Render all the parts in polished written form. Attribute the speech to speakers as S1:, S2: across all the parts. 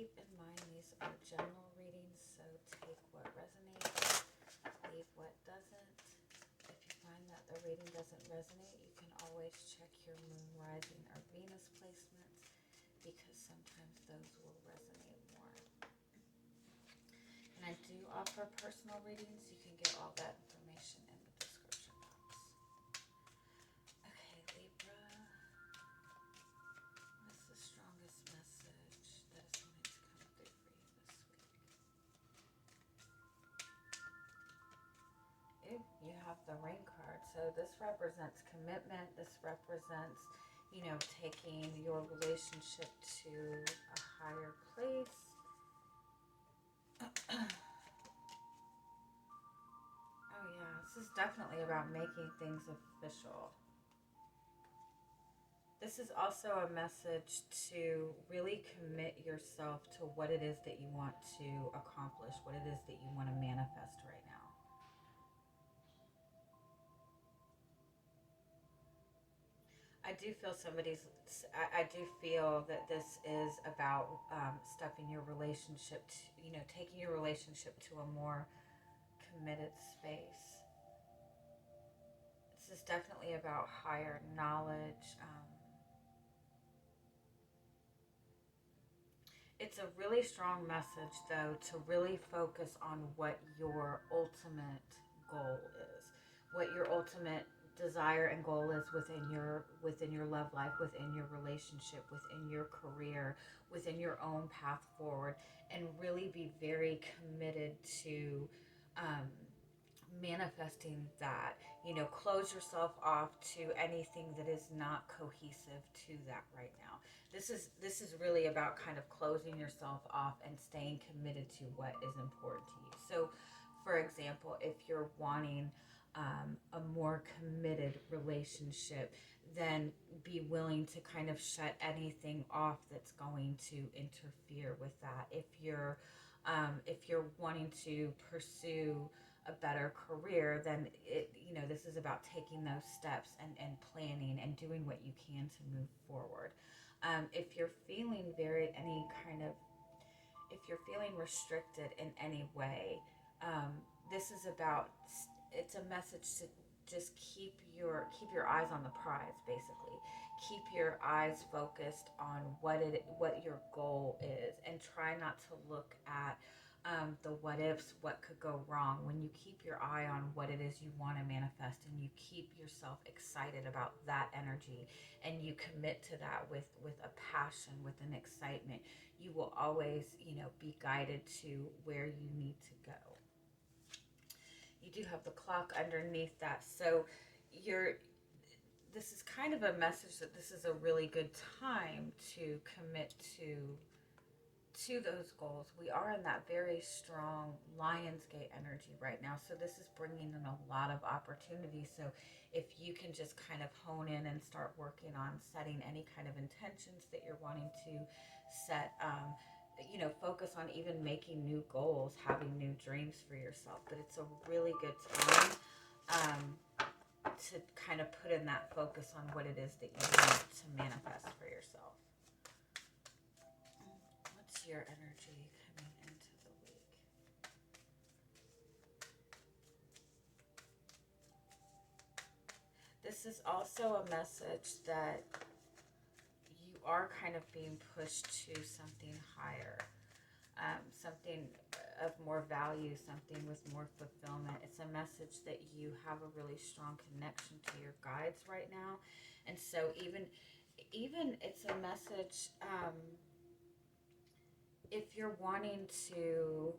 S1: keep in mind these are general readings, so take what resonates, leave what doesn't. If you find that the reading doesn't resonate, you can always check your moon, rising, or Venus placements, because sometimes those will resonate more. And I do offer personal readings. You can get all that information in the description box. Okay, Libra. What is the strongest message that is wanting to come through for you this week? Ooh, you have the Ring card. So this represents commitment. This represents, you know, taking your relationship to a higher place. Oh yeah, this is definitely about making things official. This is also a message to really commit yourself to what it is that you want to accomplish, what it is that you want to manifest right now. I do feel I do feel that this is about stepping your relationship, taking your relationship to a more committed space. This is definitely about higher knowledge. It's a really strong message, though, to really focus on what your ultimate goal is, what your ultimate desire and goal is within your love life, within your relationship, within your career, within your own path forward, and really be very committed to manifesting that. Close yourself off to anything that is not cohesive to that right now. This is really about kind of closing yourself off and staying committed to what is important to you. So, for example, if you're wanting a more committed relationship, then be willing to kind of shut anything off that's going to interfere with that. If you're wanting to pursue a better career, then this is about taking those steps and planning and doing what you can to move forward. If you're feeling if you're feeling restricted in any way, this is about, it's a message to just keep your eyes on the prize. Basically, keep your eyes focused on what your goal is, and try not to look at the what ifs, what could go wrong. When you keep your eye on what it is you want to manifest, and you keep yourself excited about that energy, and you commit to that with a passion, with an excitement, you will always, be guided to where you need to go. You do have the clock underneath that. So this is kind of a message that this is a really good time to commit to those goals. We are in that very strong Lionsgate energy right now. So this is bringing in a lot of opportunities. So if you can just kind of hone in and start working on setting any kind of intentions that you're wanting to set, focus on even making new goals, having new dreams for yourself. But it's a really good time to kind of put in that focus on what it is that you want to manifest for yourself. What's your energy coming into the week? This is also a message that you are kind of being pushed to something higher, something of more value, something with more fulfillment. It's a message that you have a really strong connection to your guides right now. And so even it's a message, if you're wanting to,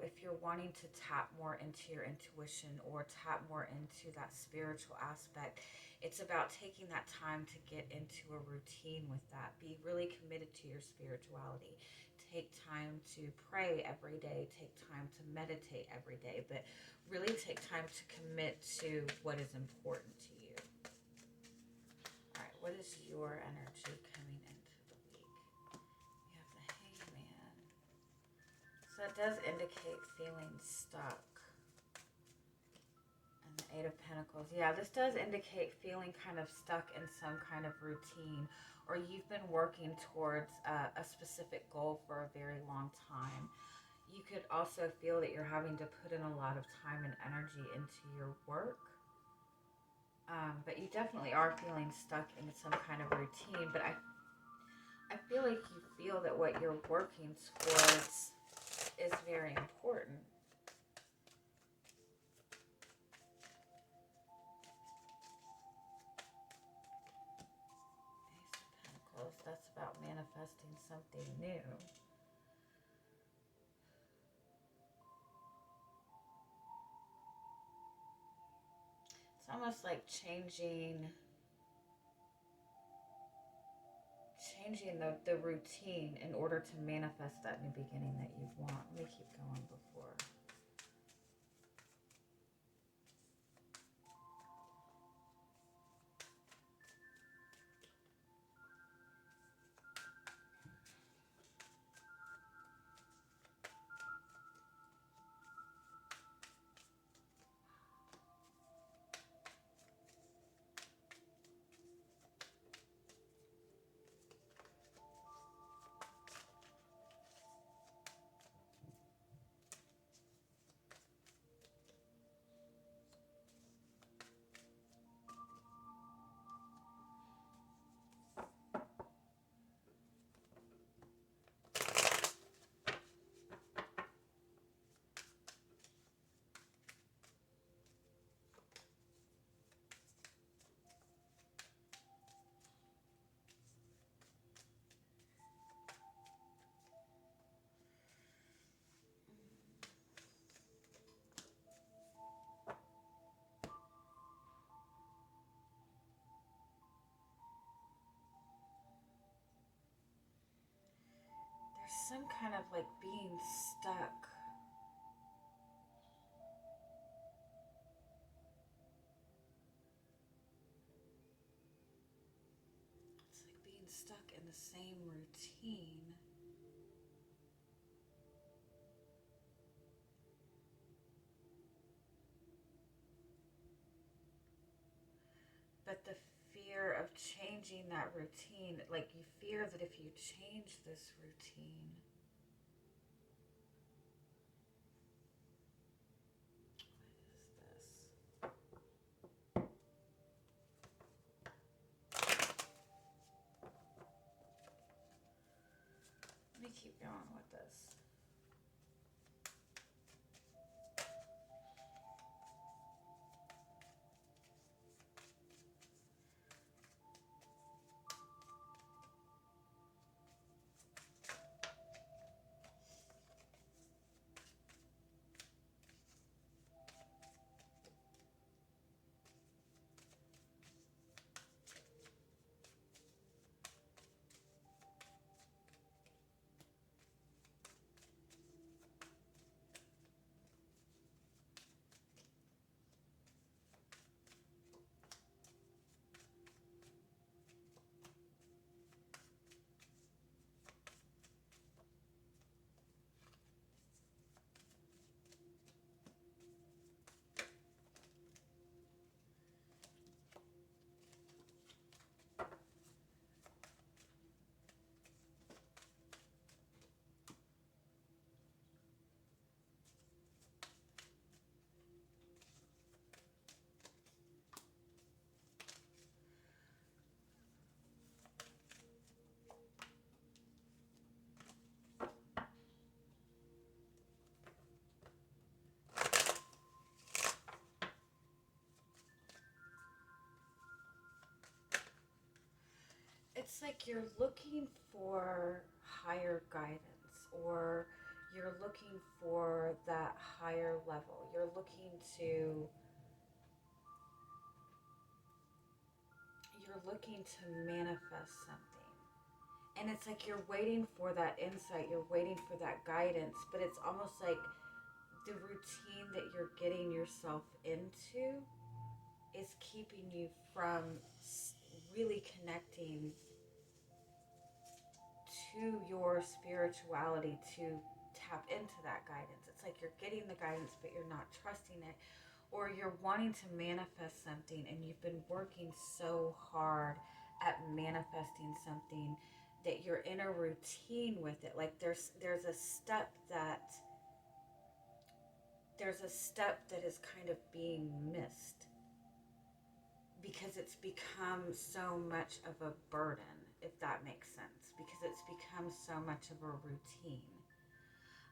S1: if you're wanting to tap more into your intuition or tap more into that spiritual aspect, it's about taking that time to get into a routine with that. Be really committed to your spirituality. Take time to pray every day. Take time to meditate every day. But really take time to commit to what is important to you. All right, what is your energy coming into the week? You have the Hangman. So it does indicate feeling stuck. And the Eight of Pentacles. Yeah, this does indicate feeling kind of stuck in some kind of routine, or you've been working towards a specific goal for a very long time. You could also feel that you're having to put in a lot of time and energy into your work. But you definitely are feeling stuck in some kind of routine. But I feel like you feel that what you're working towards is very important. Ace of Pentacles, that's about manifesting something new. It's almost like changing the routine in order to manifest that new beginning that you want. Let me keep going before. There's some kind of like being stuck. It's like being stuck in the same routine. But the fear of changing that routine, like you fear that if you change this routine, what is this? Let me keep going with this. It's like you're looking for higher guidance, or you're looking for that higher level. You're looking to manifest something. And it's like you're waiting for that insight, you're waiting for that guidance, but it's almost like the routine that you're getting yourself into is keeping you from really connecting to your spirituality to tap into that guidance. It's like you're getting the guidance, but you're not trusting it, or you're wanting to manifest something and you've been working so hard at manifesting something that you're in a routine with it. Like there's a step that is kind of being missed because it's become so much of a burden, if that makes sense, because it's become so much of a routine.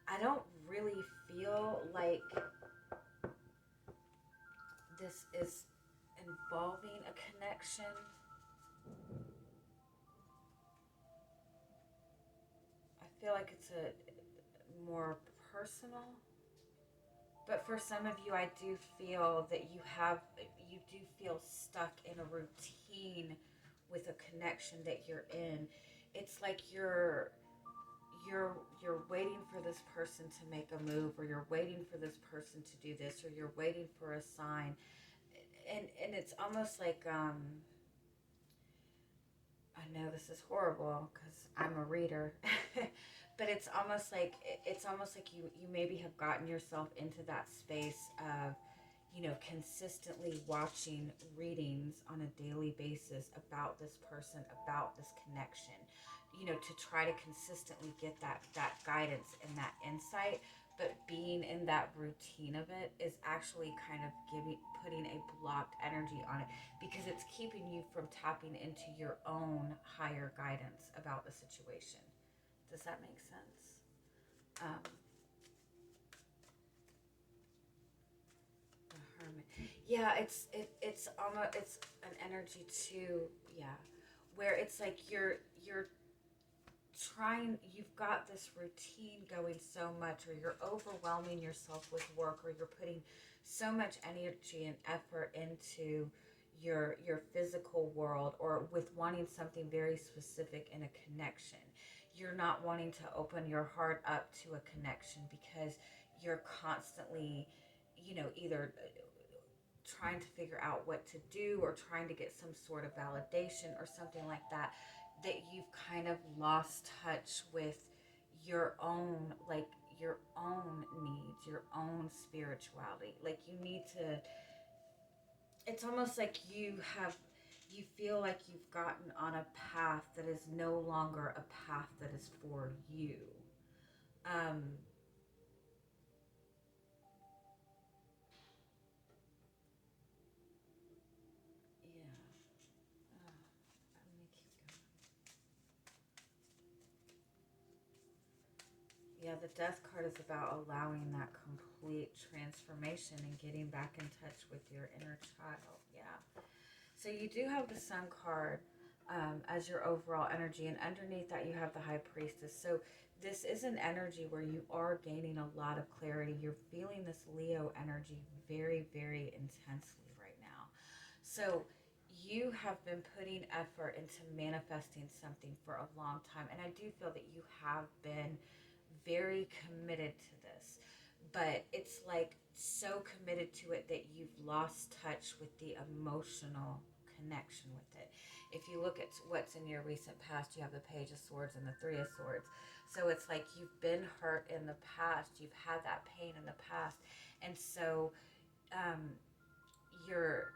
S1: I don't really feel like this is involving a connection. I feel like it's a more personal. But for some of you, I do feel that you do feel stuck in a routine with a connection that you're in. It's like you're waiting for this person to make a move, or you're waiting for this person to do this, or you're waiting for a sign. And it's almost like I know this is horrible because I'm a reader, but it's almost like you maybe have gotten yourself into that space of, consistently watching readings on a daily basis about this person, about this connection, to try to consistently get that guidance and that insight. But being in that routine of it is actually kind of putting a blocked energy on it, because it's keeping you from tapping into your own higher guidance about the situation. Does that make sense? The Hermit. Yeah, it's almost, it's an energy too. Yeah, where it's like you're trying, you've got this routine going so much, or you're overwhelming yourself with work, or you're putting so much energy and effort into your physical world, or with wanting something very specific in a connection. You're not wanting to open your heart up to a connection because you're constantly, either trying to figure out what to do, or trying to get some sort of validation or something like that, that you've kind of lost touch with your own, like your own needs, your own spirituality. Like you need to, it's almost like you feel like you've gotten on a path that is no longer a path that is for you. Um, yeah. Let me keep going. Yeah, the Death card is about allowing that complete transformation and getting back in touch with your inner child. Yeah. So you do have the Sun card as your overall energy, and underneath that you have the High Priestess. So this is an energy where you are gaining a lot of clarity. You're feeling this Leo energy very, very intensely right now. So you have been putting effort into manifesting something for a long time, and I do feel that you have been very committed to this, but it's like so committed to it that you've lost touch with the emotional connection with it. If you look at what's in your recent past, you have the Page of Swords and the Three of Swords. So it's like you've been hurt in the past, you've had that pain in the past, and so um, you're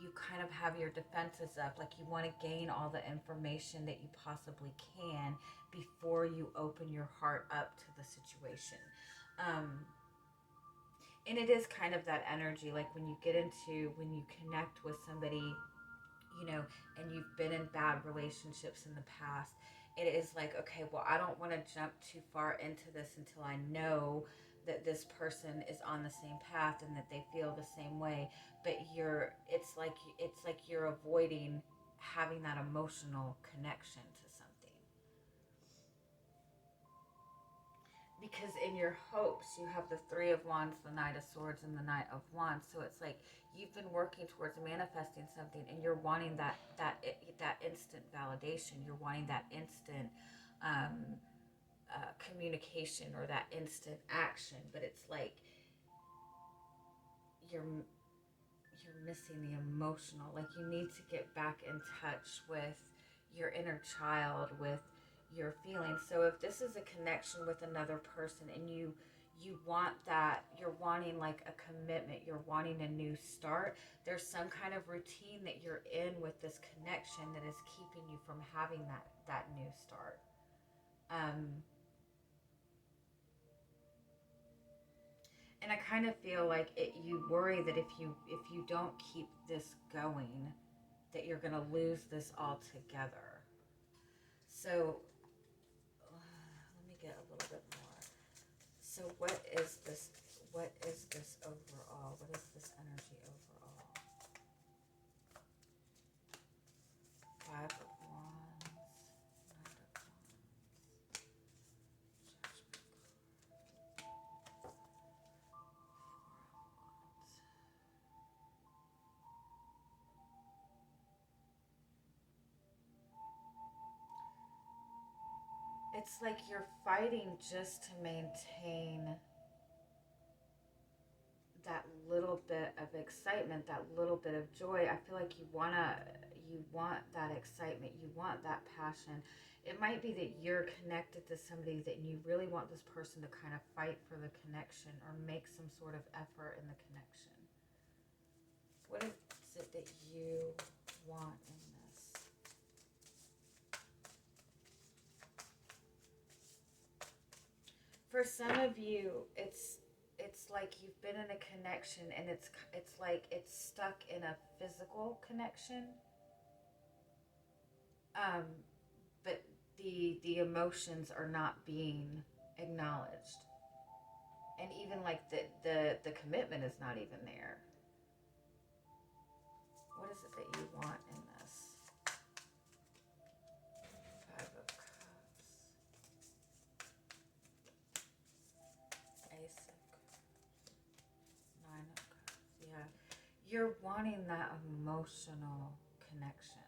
S1: you kind of have your defenses up, like you want to gain all the information that you possibly can before you open your heart up to the situation. um, and it is kind of that energy, like when you connect with somebody, and you've been in bad relationships in the past, it is like, okay, well, I don't want to jump too far into this until I know that this person is on the same path and that they feel the same way. But it's like you're avoiding having that emotional connection to something, because in your hopes you have the Three of Wands, the Knight of Swords, and the Knight of Wands. So it's like you've been working towards manifesting something, and you're wanting that instant validation. You're wanting that instant um, communication, or that instant action. But it's like you're missing the emotional. Like you need to get back in touch with your inner child, with your feelings. So if this is a connection with another person, and you want that, you're wanting like a commitment, you're wanting a new start. There's some kind of routine that you're in with this connection that is keeping you from having that new start. And I kind of feel like you worry that if you don't keep this going, that you're going to lose this altogether. So let me get a little bit more. So what is this? What is this overall? What is this energy overall? Five of Wands, Knight of Wands, Judgment card, Four of Wands. It's like you're fighting just to maintain that little bit of excitement, that little bit of joy. I feel like you want that excitement, you want that passion. It might be that you're connected to somebody that you really want this person to kind of fight for the connection or make some sort of effort in the connection. What is it that you want in this? For some of you, it's like you've been in a connection and it's like it's stuck in a physical connection, but the emotions are not being acknowledged, and even like the commitment is not even there. What is it that you want in this? Five of Cups, Ace of Cups, Nine of Cups. Yeah, you're wanting that emotional connection.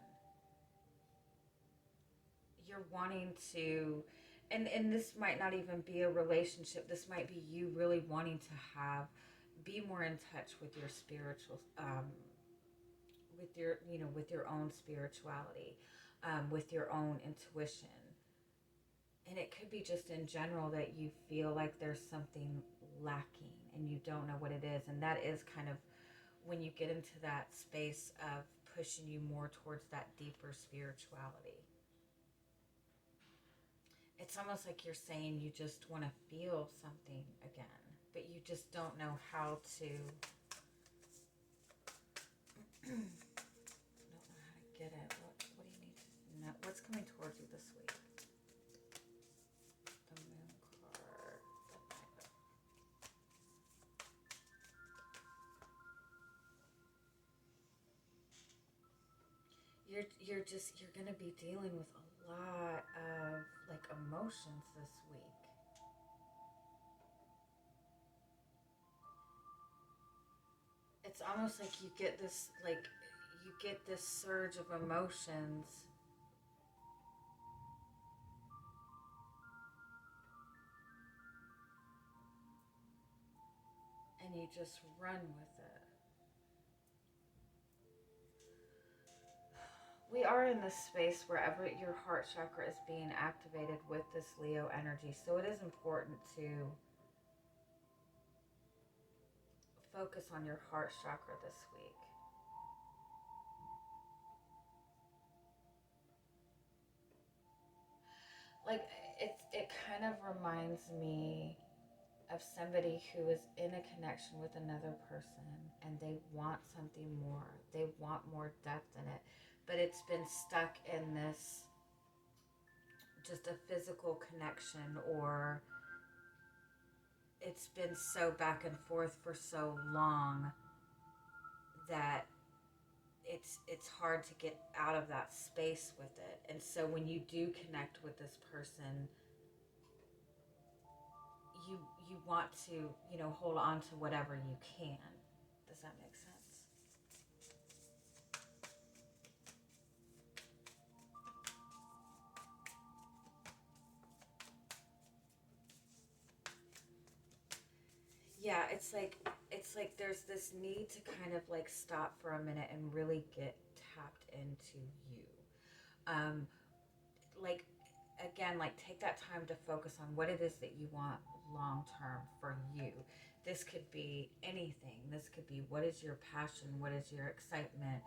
S1: You're wanting to, and this might not even be a relationship. This might be you really wanting to be more in touch with your spiritual, with your own spirituality, with your own intuition. And it could be just in general that you feel like there's something lacking and you don't know what it is. And that is kind of when you get into that space of pushing you more towards that deeper spirituality. It's almost like you're saying you just want to feel something again, but you just don't know how to. Don't know how to get it. What do you need to know? What's coming towards you this week? The Moon card. You're gonna be dealing with a lot of like emotions this week. It's almost like you get this surge of emotions, and you just run with it. We are in this space wherever your heart chakra is being activated with this Leo energy, so it is important to focus on your heart chakra this week. Like it kind of reminds me of somebody who is in a connection with another person and they want something more. They want more depth in it, but it's been stuck in this just a physical connection, or it's been so back and forth for so long that it's hard to get out of that space with it. And so when you do connect with this person, you want to, hold on to whatever you can. Does that make sense? Yeah, it's like there's this need to kind of like stop for a minute and really get tapped into you. Like again, like take that time to focus on what it is that you want long term for you. This could be anything. This could be, what is your passion? What is your excitement?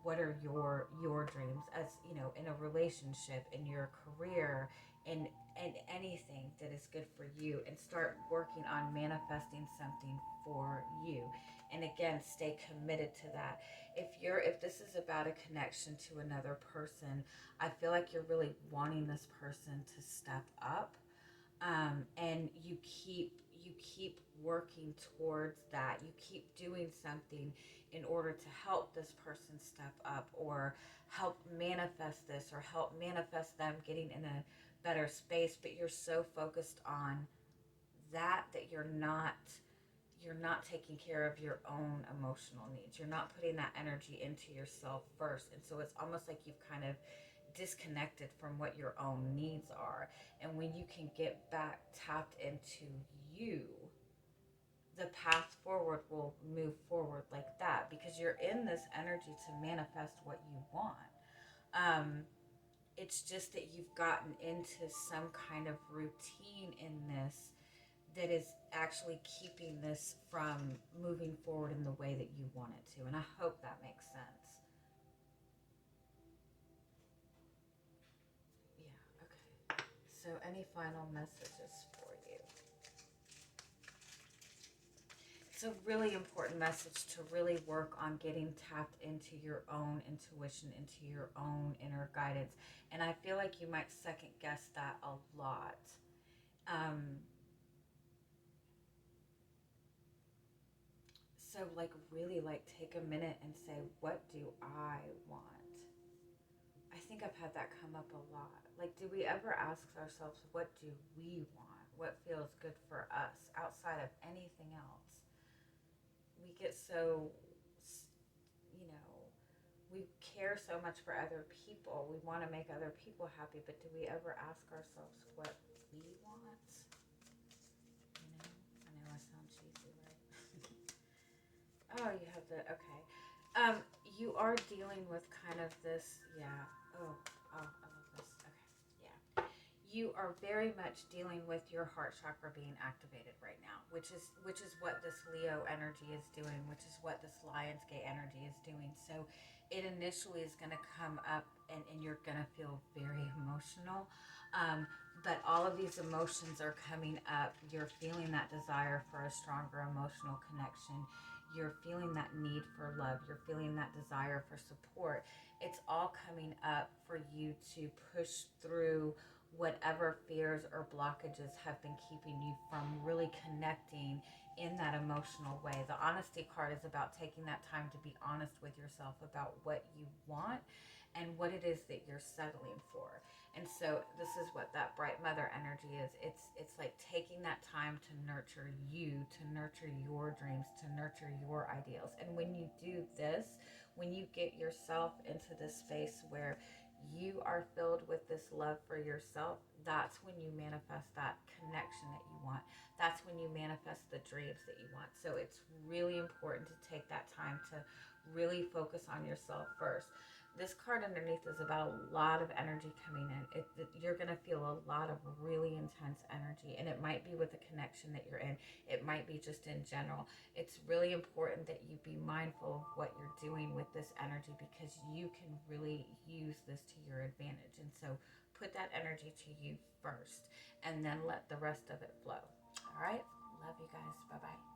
S1: What are your dreams, as you know, in a relationship, in your career, in and anything that is good for you, and start working on manifesting something for you. And again, stay committed to that. If this is about a connection to another person, I feel like you're really wanting this person to step up, and you keep working towards that. You keep doing something in order to help this person step up, or help manifest this, or help manifest them getting in a better space. But you're so focused on that you're not taking care of your own emotional needs. You're not putting that energy into yourself first. And so it's almost like you've kind of disconnected from what your own needs are. And when you can get back tapped into you, the path forward will move forward like that, because you're in this energy to manifest what you want. Um, it's just that you've gotten into some kind of routine in this that is actually keeping this from moving forward in the way that you want it to. And I hope that makes sense. Yeah, okay. So, any final messages for you? It's a really important message to really work on getting tapped into your own intuition, into your own inner guidance. And I feel like you might second guess that a lot. So, like, really, like, take a minute and say, what do I want? I think I've had that come up a lot. Like, do we ever ask ourselves, what do we want? What feels good for us outside of anything else? We get so, you know, we care so much for other people. We want to make other people happy, but do we ever ask ourselves what we want? I know I sound cheesy, right? Oh, you have the, okay. You are dealing with kind of this, yeah. Oh, I love this. Okay, yeah. You are very much dealing with your heart chakra being activated right now, which is what this Leo energy is doing, which is what this Lionsgate energy is doing. So it initially is going to come up, and you're going to feel very emotional. But all of these emotions are coming up. You're feeling that desire for a stronger emotional connection. You're feeling that need for love. You're feeling that desire for support. It's all coming up for you to push through whatever fears or blockages have been keeping you from really connecting in that emotional way. The honesty card is about taking that time to be honest with yourself about what you want and what it is that you're settling for. And so this is what that bright mother energy is. It's like taking that time to nurture you, to nurture your dreams, to nurture your ideals. And when you do this, when you get yourself into this space where you are filled with this love for yourself, that's when you manifest that connection that you want. That's when you manifest the dreams that you want. So it's really important to take that time to really focus on yourself first. This card underneath is about a lot of energy coming in. You're going to feel a lot of really intense energy, and it might be with the connection that you're in. It might be just in general. It's really important that you be mindful of what you're doing with this energy, because you can really use this to your advantage. And so put that energy to you first, and then let the rest of it flow. All right? Love you guys. Bye-bye.